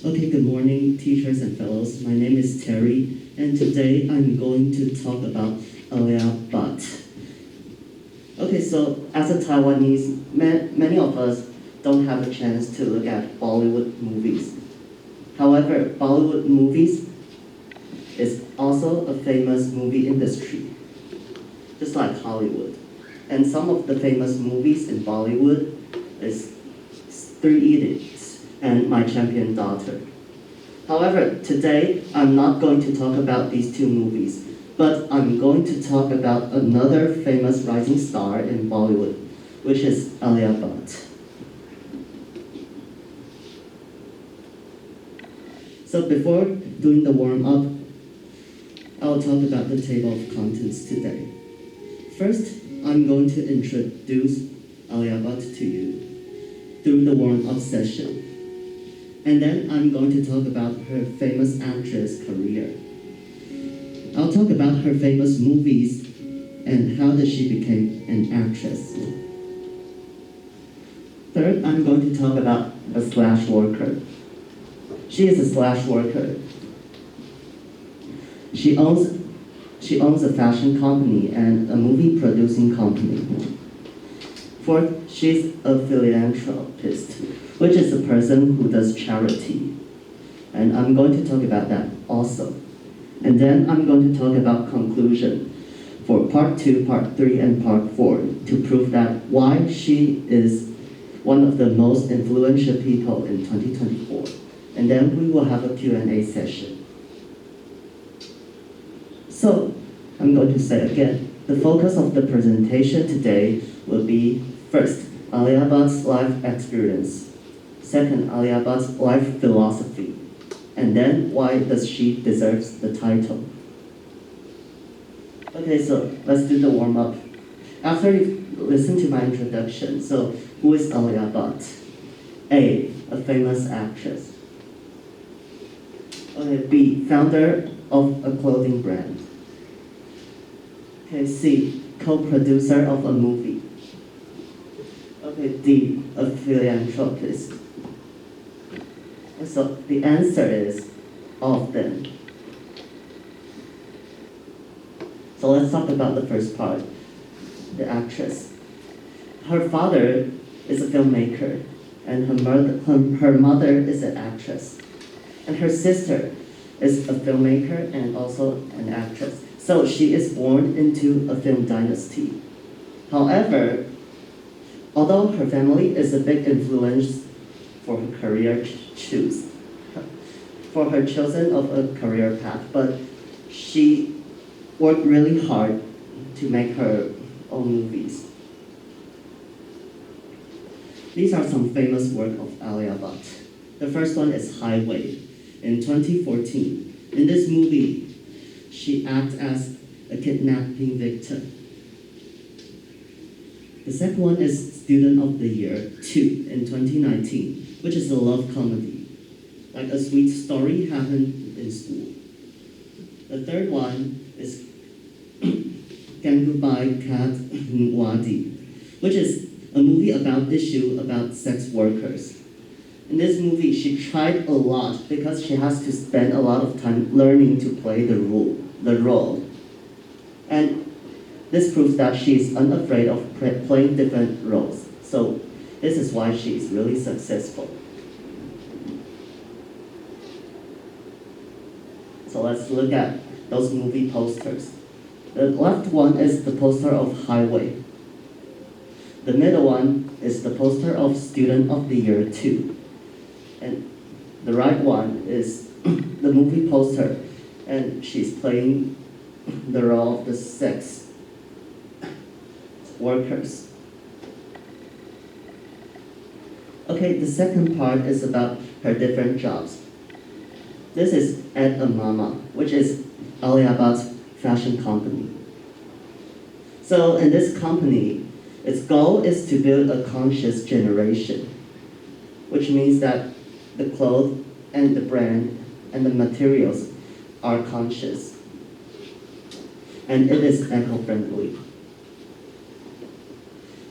Okay, good morning, teachers and fellows. My name is Terry, and today I'm going to talk about Alia Bhatt. Okay, so as a Taiwanese, many of us don't have a chance to look at Bollywood movies. However, Bollywood movies is also a famous movie industry, just like Hollywood. And some of the famous movies in Bollywood is Three Idiots and My Champion Daughter. However, today I'm not going to talk about these two movies, but I'm going to talk about another famous rising star in Bollywood, which is Alia Bhatt. So before doing the warm-up, I'll talk about the table of contents today. First, I'm going to introduce Alia Bhatt to you through the warm-up session. And then I'm going to talk about her famous actress career. I'll talk about her famous movies and how did she become an actress. Third, I'm going to talk about a slash worker. She is a slash worker. She owns a fashion company and a movie producing company. Fourth, she's a philanthropist, which is a person who does charity. And I'm going to talk about that also. And then I'm going to talk about conclusion for part 2, part 3, and part 4 to prove that why she is one of the most influential people in 2024. And then we will have a Q&A session. So, I'm going to say again, the focus of the presentation today will be first, Alia Bhatt's life experience. Second, Alia Bhatt's life philosophy. And then, why does she deserves the title? Okay, so let's do the warm-up. After you listen to my introduction, so who is Alia Bhatt? A famous actress. Okay, B, founder of a clothing brand. Okay, C, co-producer of a movie. Okay, D, a philanthropist. So the answer is all of them. So let's talk about the first part, the actress. Her father is a filmmaker, and her mother is an actress. And her sister is a filmmaker and also an actress. So she is born into a film dynasty. However, although her family is a big influence for her career choose, for her chosen of a career path, but she worked really hard to make her own movies. These are some famous work of Alia Bhatt. The first one is Highway in 2014. In this movie, she acts as a kidnapping victim. The second one is Student of the Year 2 in 2019, which is a love comedy, like a sweet story happened in school. The third one is Gangubai Kat Wadi, which is a movie about issue about sex workers. In this movie, she tried a lot because she has to spend a lot of time learning to play the role. And this proves that she is unafraid of playing different roles. So this is why she is really successful. So let's look at those movie posters. The left one is the poster of Highway. The middle one is the poster of Student of the Year 2. And the right one is the movie poster, and she's playing the role of the sex workers. Okay, the second part is about her different jobs. This is Ed a Mama, which is Alia Bhatt's fashion company. So in this company, its goal is to build a conscious generation, which means that the clothes and the brand and the materials are conscious. And it is eco-friendly.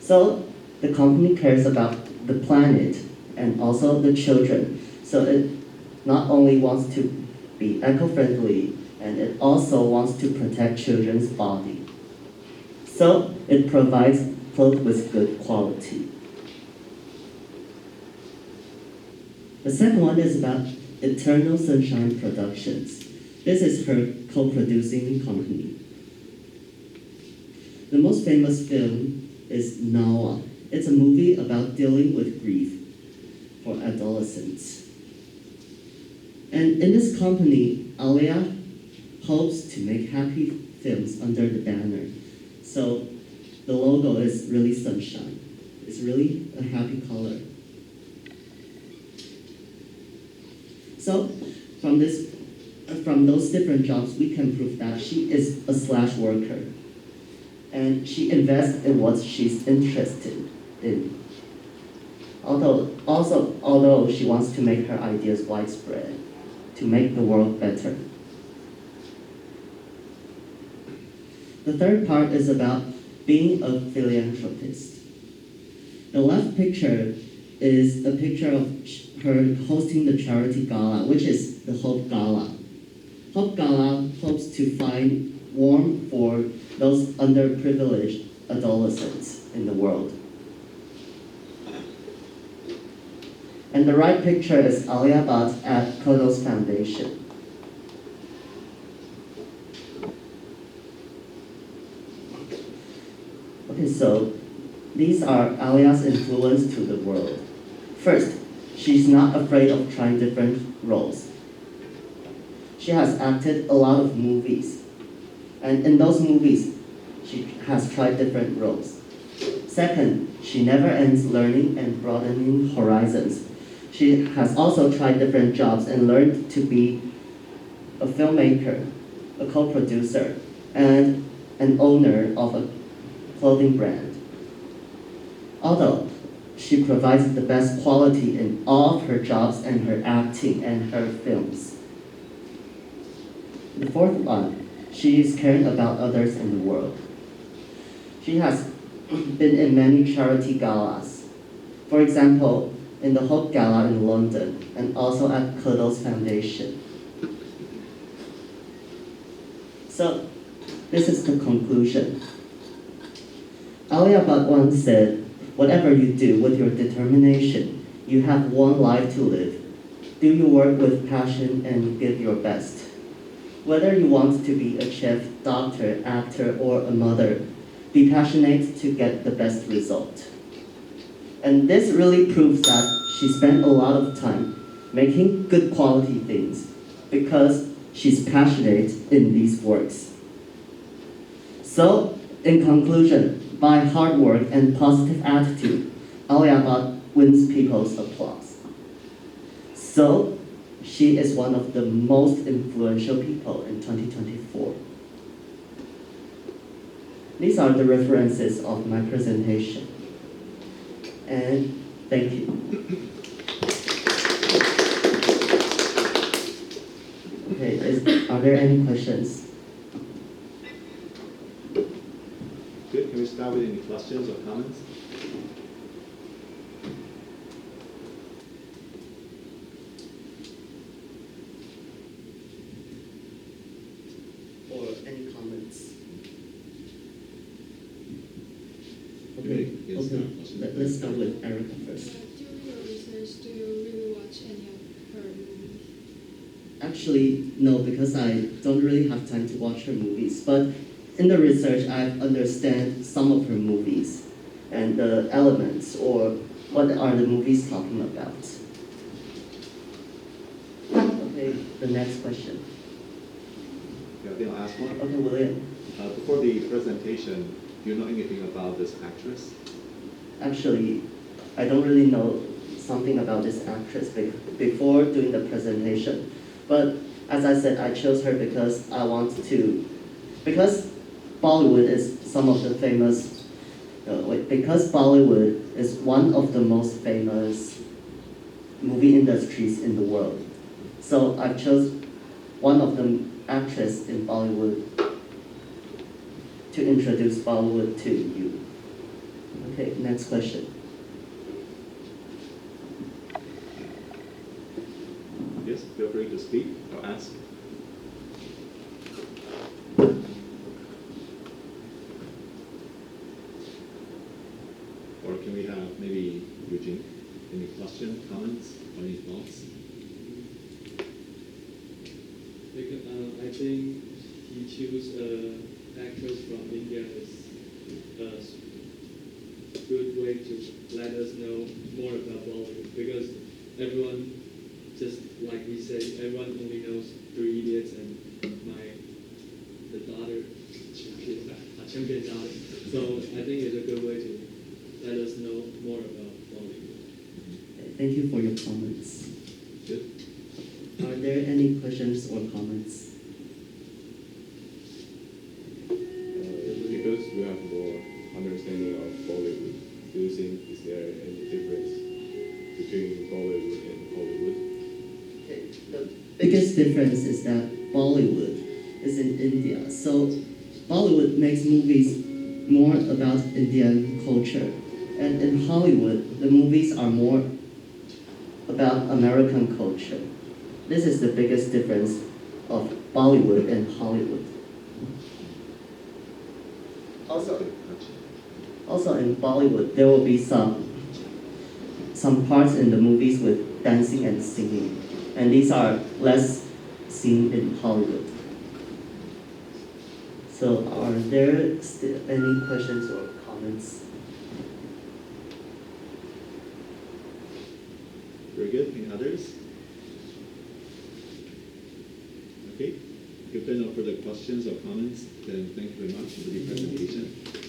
So the company cares about the planet and also the children. So it not only wants to be eco-friendly, and it also wants to protect children's body. So it provides clothes with good quality. The second one is about Eternal Sunshine Productions. This is her co-producing company. The most famous film is Nawa. It's a movie about dealing with grief for adolescents. And in this company, Alia hopes to make happy films under the banner. So the logo is really sunshine. It's really a happy color. So from those different jobs, we can prove that she is a slash worker. And she invests in what she's interested in. Although she wants to make her ideas widespread, to make the world better. The third part is about being a philanthropist. The left picture is a picture of her hosting the charity gala, which is the Hope Gala. Hope Gala hopes to find warmth for those underprivileged adolescents in the world. And the right picture is Alia Bhatt at Kodos Foundation. Okay, so these are Alia's influence to the world. First, she's not afraid of trying different roles. She has acted a lot of movies, and in those movies, she has tried different roles. Second, she never ends learning and broadening horizons. She has also tried different jobs and learned to be a filmmaker, a co-producer, and an owner of a clothing brand. Although she provides the best quality in all of her jobs and her acting and her films. The fourth one, she is caring about others in the world. She has been in many charity galas. For example, in the Hope Gala in London, and also at Kodos Foundation. So, this is the conclusion. Alia Bhatt once said, "Whatever you do with your determination, you have one life to live. Do your work with passion and give your best. Whether you want to be a chef, doctor, actor, or a mother, be passionate to get the best result." And this really proves that she spent a lot of time making good quality things because she's passionate in these works. So, in conclusion, by hard work and positive attitude, Alia Bhatt wins people's applause. So, she is one of the most influential people in 2024. These are the references of my presentation. And thank you. Okay, are there any questions? Good. Can we start with any questions or comments? Or any comments? Okay, Let's start with Erica first. During your research, do you really watch any of her movies? Actually, no, because I don't really have time to watch her movies. But in the research, I've understand some of her movies and the elements, or what are the movies talking about. Okay, the next question. Yeah, then I'll ask one. Okay, William. Before the presentation, do you know anything about this actress? Actually, I don't really know something about this actress before doing the presentation. But as I said, I chose her because I want to, because Bollywood is some of the famous, because Bollywood is one of the most famous movie industries in the world. So I chose one of the actresses in Bollywood to introduce Bollywood to you. Okay, next question. Yes? feel free to speak or ask. Or can we have maybe Eugene? Any question, comments, or any thoughts? I think he chose actress from India is a good way to let us know more about Bollywood because everyone, just like he said, everyone only knows Three Idiots and the daughter, champion daughter. So I think it's a good way to let us know more about Bollywood. Thank you for your comments. Good. Are there any questions or comments? Because we have more understanding of Bollywood, do you think is there any difference between Bollywood and Hollywood? The biggest difference is that Bollywood is in India. So Bollywood makes movies more about Indian culture. And in Hollywood, the movies are more about American culture. This is the biggest difference of Bollywood and Hollywood. Also in Bollywood, there will be some parts in the movies with dancing and singing, and these are less seen in Hollywood. So are there still any questions or comments? Very good. Any others? Okay. If there are no further questions or comments, then thank you very much for the presentation.